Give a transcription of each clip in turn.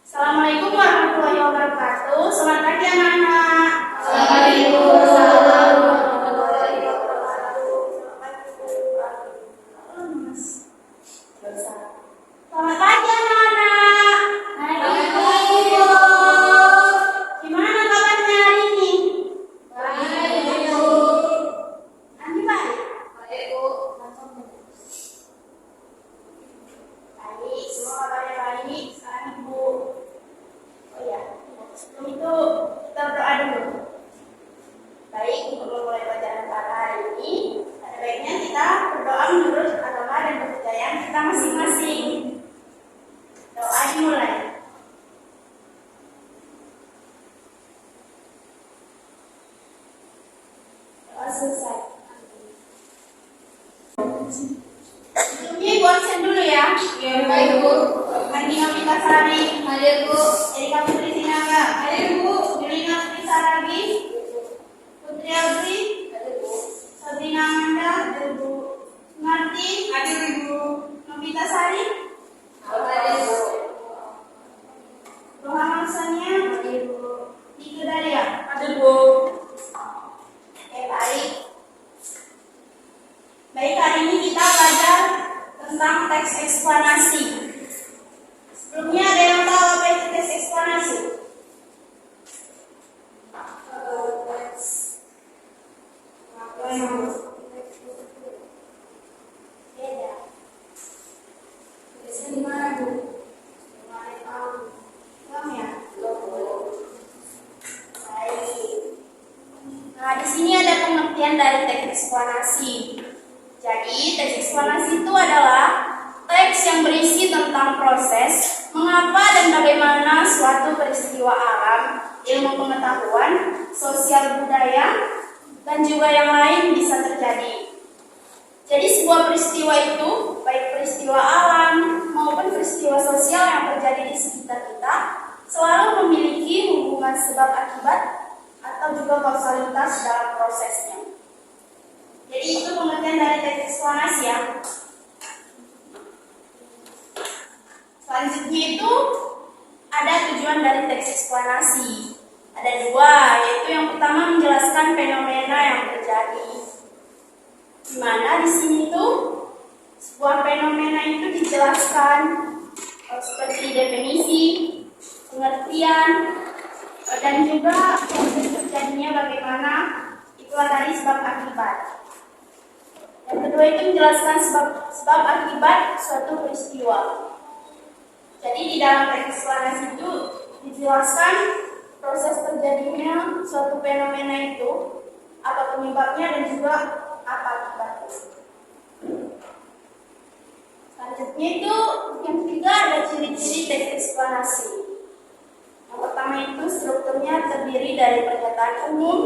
Assalamualaikum warahmatullahi wabarakatuh. Selamat pagi anak-anak. Waalaikumsalam warahmatullahi wabarakatuh. Selamat pagi anak-anak. Gimana kabarnya hari ini? Baik, Bu. Andi baik? Baik, Bu. Baik, semua kabarnya baik. Sekarang Ibu. Oh ya, sebelum itu kita berdoa dulu. Baik, untuk memulai pelajaran pada hari ini, ada baiknya kita berdoa menurut agama dan kepercayaan kita masing-masing. Doa dimulai. Doa selesai. Sebelumnya Ibu absen dulu ya. Baik, Bu. Andi Novita Sari, Hadir, Bu. Erika Putri Sinaga, Hadir, Bu. Julina Putri Saragi, Putri Audrey, Hadir, Bu. Sabrina Amanda, Sunarti, Hadir, Ibu. Novita Sari, Hadir, Bu. Rohana Sania, Nika Dalia. Hadir, Bu. Oke, baik. Baik, hari ini kita belajar tentang teks eksplanasi. Sebelumnya ada yang tahu apa itu teks eksplanasi? Beda. Biasanya di mana, Bu? Belum ya? Baik. Nah, di sini ada pengertian dari teks eksplanasi. Jadi, teks eksplanasi itu adalah teks yang berisi tentang proses, mengapa dan bagaimana suatu peristiwa alam, ilmu pengetahuan, sosial budaya, dan juga yang lain bisa terjadi. Jadi sebuah peristiwa itu, baik peristiwa alam maupun peristiwa sosial yang terjadi di sekitar kita, selalu memiliki hubungan sebab akibat atau juga kausalitas dalam prosesnya. Jadi itu pengertian dari teks eksplanasi ya. Selanjutnya itu ada tujuan dari teks eksplanasi. Ada dua, yaitu yang pertama menjelaskan fenomena yang terjadi. Di mana di sini tuh sebuah fenomena itu dijelaskan seperti definisi, pengertian, dan juga proses terjadinya bagaimana itulah dari sebab akibat. Yang kedua itu menjelaskan sebab akibat suatu peristiwa. Jadi di dalam teks eksplanasi itu dijelaskan proses terjadinya suatu fenomena itu, apa penyebabnya dan juga apa akibatnya. Selanjutnya itu yang ketiga ada ciri-ciri teks eksplanasi. Yang pertama itu strukturnya terdiri dari pernyataan umum,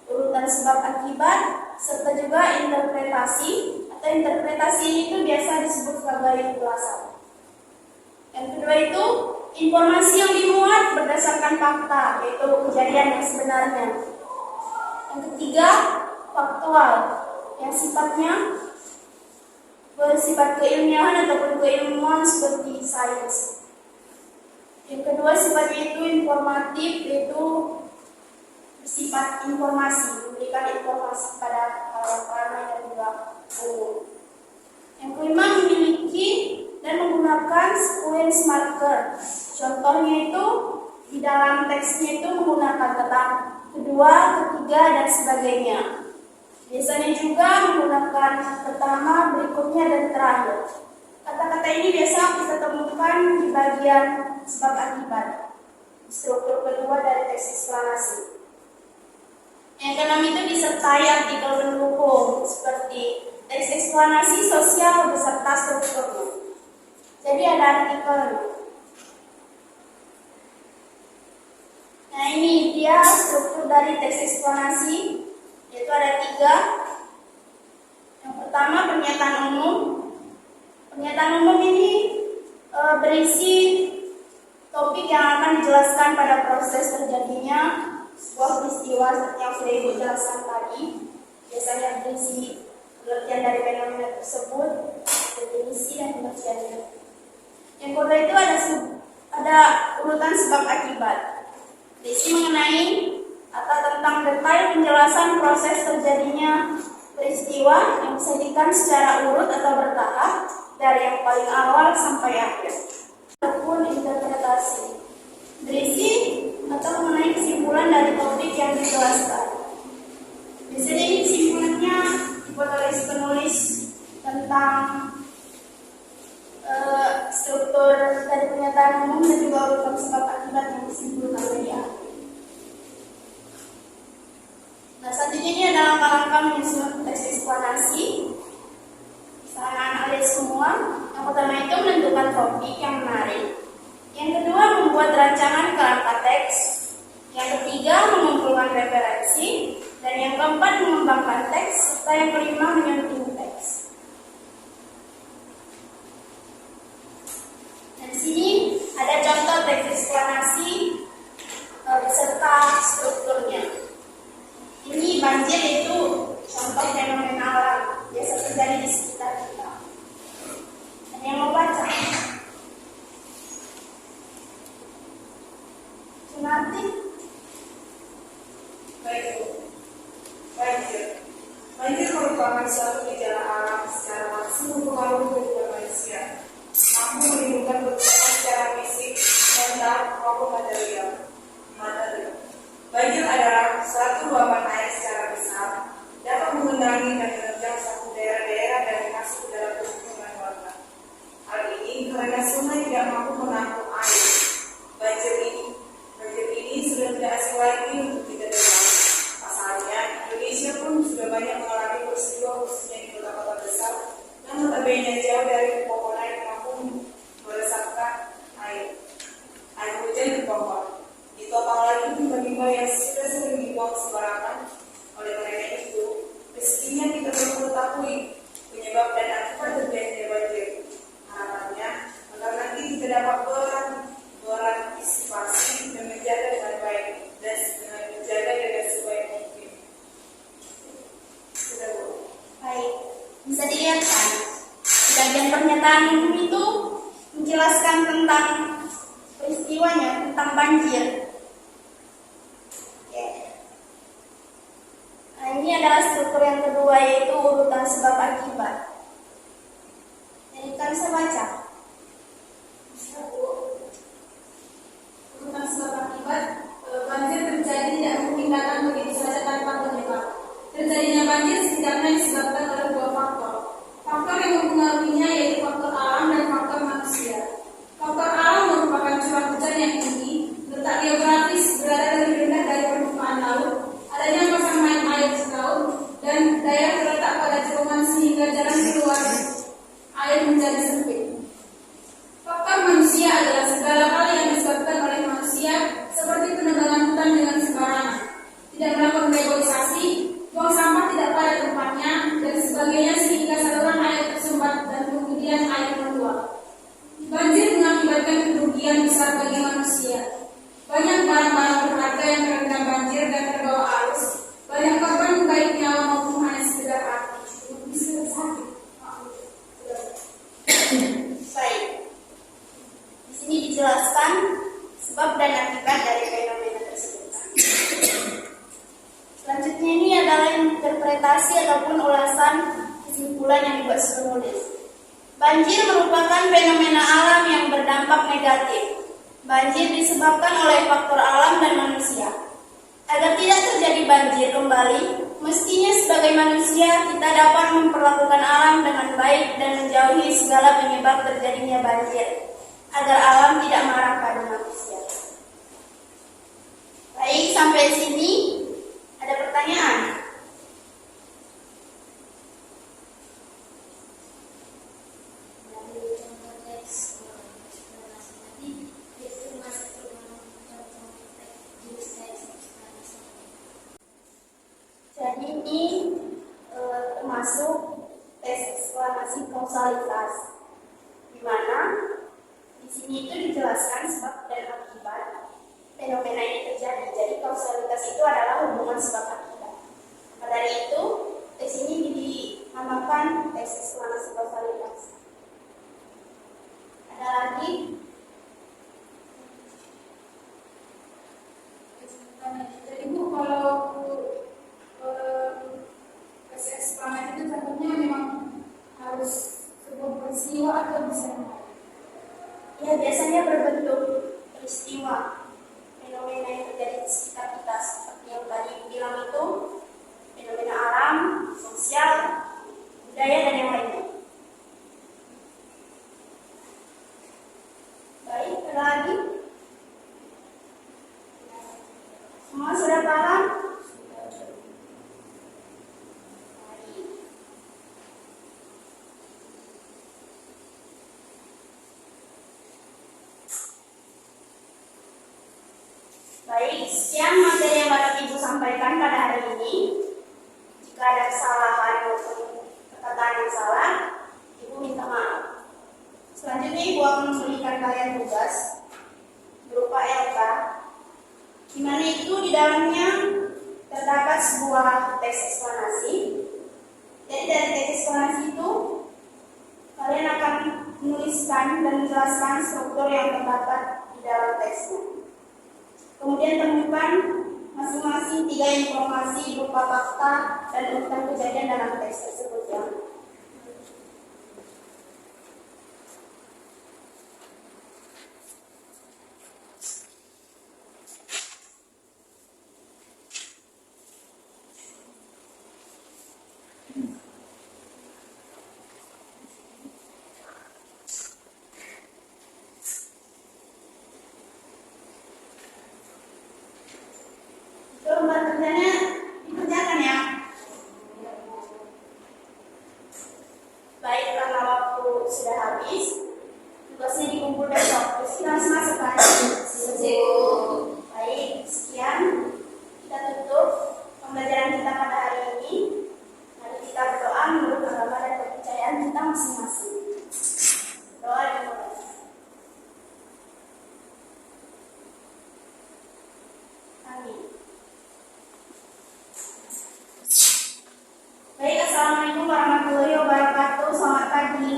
urutan sebab akibat, serta juga interpretasi atau interpretasi itu biasa disebut sebagai ulasan. Yang kedua itu informasi yang dimuat berdasarkan fakta, yaitu kejadian yang sebenarnya. Yang ketiga faktual, yang sifatnya bersifat keilmiahan ataupun keilmuan seperti sains. Yang kedua sifatnya itu informatif, yaitu bersifat informasi, memberikan informasi pada ramai dan juga umum. Yang kelima memiliki dan menggunakan sequence marker. Contohnya itu di dalam teksnya itu menggunakan kata kedua, ketiga, dan sebagainya. Biasanya juga menggunakan pertama, berikutnya, dan terakhir. Kata-kata ini biasa kita temukan di bagian sebab akibat, struktur kedua dari teks eksplanasi. Yang keenam itu disertai artikel pendukung seperti teks eksplanasi sosial beserta strukturnya. Jadi ada artikelnya. Nah ini dia struktur dari teks eksplanasi, yaitu ada tiga. Yang pertama pernyataan umum. Pernyataan umum ini berisi topik yang akan dijelaskan pada proses terjadinya sebuah peristiwa seperti yang sudah Ibu jelaskan tadi. Biasanya berisi pengertian dari fenomena tersebut, definisi dan pengertiannya. Yang kedua itu ada urutan sebab akibat. Berisi mengenai atau tentang detail penjelasan proses terjadinya peristiwa yang disajikan secara urut atau bertahap dari yang paling awal sampai akhir. Ataupun interpretasi. Berisi atau mengenai kesimpulan dari topik yang dijelaskan. Biasanya ini kesimpulannya dibuat oleh si penulis tentang struktur dari pernyataan umum dan juga urutan sebab akibat yang disimpulkan oleh dia. Nah, selanjutnya ini adalah langkah-langkah menyusun teks eksplanasi. Misalnya ada semua. Yang pertama itu menentukan topik yang menarik. Yang kedua membuat rancangan kerangka teks. Yang ketiga mengumpulkan referensi. Dan yang keempat mengembangkan teks. Serta yang kelima menyunting teks. Dan di sini ada contoh teks eksplanasi beserta strukturnya. Ini banjir itu contoh fenomena alam biasa terjadi di sekitar kita. Ada yang mau baca? Sunarti? Baik, Bu. Banjir. Banjir merupakan suatu gejala alam secara langsung mempengaruhi kehidupan manusia, mampu menimbulkan kerusakan secara fisik, mental, maupun material. Banjir adalah suatu luapan air secara besar, dapat mengendangi dan menerjang suatu daerah-daerah dan masuk ke dalam permukiman warga. Hal ini karena sungai tidak mampu menampung air. Banjir ini sudah tidak asing lagi untuk kita dengar. Pasalnya, Indonesia pun sudah banyak mengalami peristiwa khususnya di kota-kota besar dan notabene jauh dari pepohonan yang mampu meresapkan air hujan ke bawah. Ditopang lagi tiba-tiba yang sudah sering dibuang sembarangan. Oleh karena itu, mestinya kita perlu mengetahui penyebab dan akibat terjadinya banjir. Harapannya, agar nanti kita dapat berantisipasi dan menjaga dengan baik dan menjaga dengan sebaik mungkin. Sudah, Bu. Baik, bisa dilihat kan? Bagian pernyataan umum itu menjelaskan tentang peristiwanya, tentang banjir. Nah, ini adalah struktur yang kedua, yaitu urutan sebab akibat. Jadi kan saya baca. Urutan sebab akibat, banjir terjadi tidak mungkin datang begitu saja tanpa penyebab. Terjadinya banjir setidaknya disebabkan oleh dua faktor. Faktor yang mempengaruhinya yaitu faktor alam dan faktor manusia. Faktor alam merupakan curah hujan yang tinggi, letak geografis berada lebih rendah dari permukaan laut, adanya pasang main air di laut, dan daerah terletak pada cekungan sehingga jalan keluar air menjadi sempit. Faktor manusia adalah segala hal yang disebabkan oleh manusia, seperti penebangan hutan dengan sembarangan, tidak melakukan reboisasi, buang sampah tidak pada tempatnya, dan sebagainya sehingga saluran air tersumbat dan kemudian air meluap. Banjir mengakibatkan kerugian besar bagi manusia. Banyak barang-barang berharga yang terendam banjir dan terbawa arus. Banyak korban baik nyawa maupun hanya sekedar hati. Bisa sakit. Baik. Di sini dijelaskan sebab dan akibat dari fenomena tersebut. Selanjutnya ini adalah interpretasi ataupun ulasan kesimpulan yang dibuat penulis. Banjir merupakan fenomena alam yang berdampak negatif. Banjir disebabkan oleh faktor alam dan manusia. Agar tidak terjadi banjir kembali, mestinya sebagai manusia kita dapat memperlakukan alam dengan baik dan menjauhi segala penyebab terjadinya banjir, agar alam tidak marah pada manusia. Baik, sampai sini ada pertanyaan? Jadi ini termasuk tes eksplanasi kausalitas, di mana di sini itu dijelaskan sebab dan akibat fenomena ini terjadi. Jadi kausalitas itu adalah hubungan sebab akibat. Maka dari itu tes ini dinamakan tes eksplanasi kausalitas. Ada lagi? Ya, biasanya berbentuk peristiwa, fenomena yang terjadi di sekitar kita, seperti yang tadi bilang itu, fenomena alam, sosial, budaya, dan yang lainnya. Baik, ada lagi? Semua sudah paham? Baik, sekian materi yang dapat Ibu sampaikan pada hari ini. Jika ada kesalahan maupun perkataan yang salah, Ibu minta maaf. Selanjutnya Ibu akan memberikan kalian tugas berupa LK, di mana itu di dalamnya terdapat sebuah teks eksplanasi. Jadi dari teks eksplanasi itu kalian akan menuliskan dan menjelaskan struktur yang terdapat di dalam teksnya. Kemudian temukan masing-masing 3 informasi berupa fakta dan urutan kejadian dalam teks tersebut ya. Lembar kerjanya dikerjakan ya. Baik, karena waktu sudah habis, tugasnya dikumpul besok. Terus kita harus masuk kan? Baik, sekian. Kita tutup pembelajaran kita pada hari ini. Mari kita berdoa menurut agama dan kepercayaan kita masing-masing. Doa dan doa. Amin. Baik, assalamualaikum warahmatullahi wabarakatuh. Selamat pagi.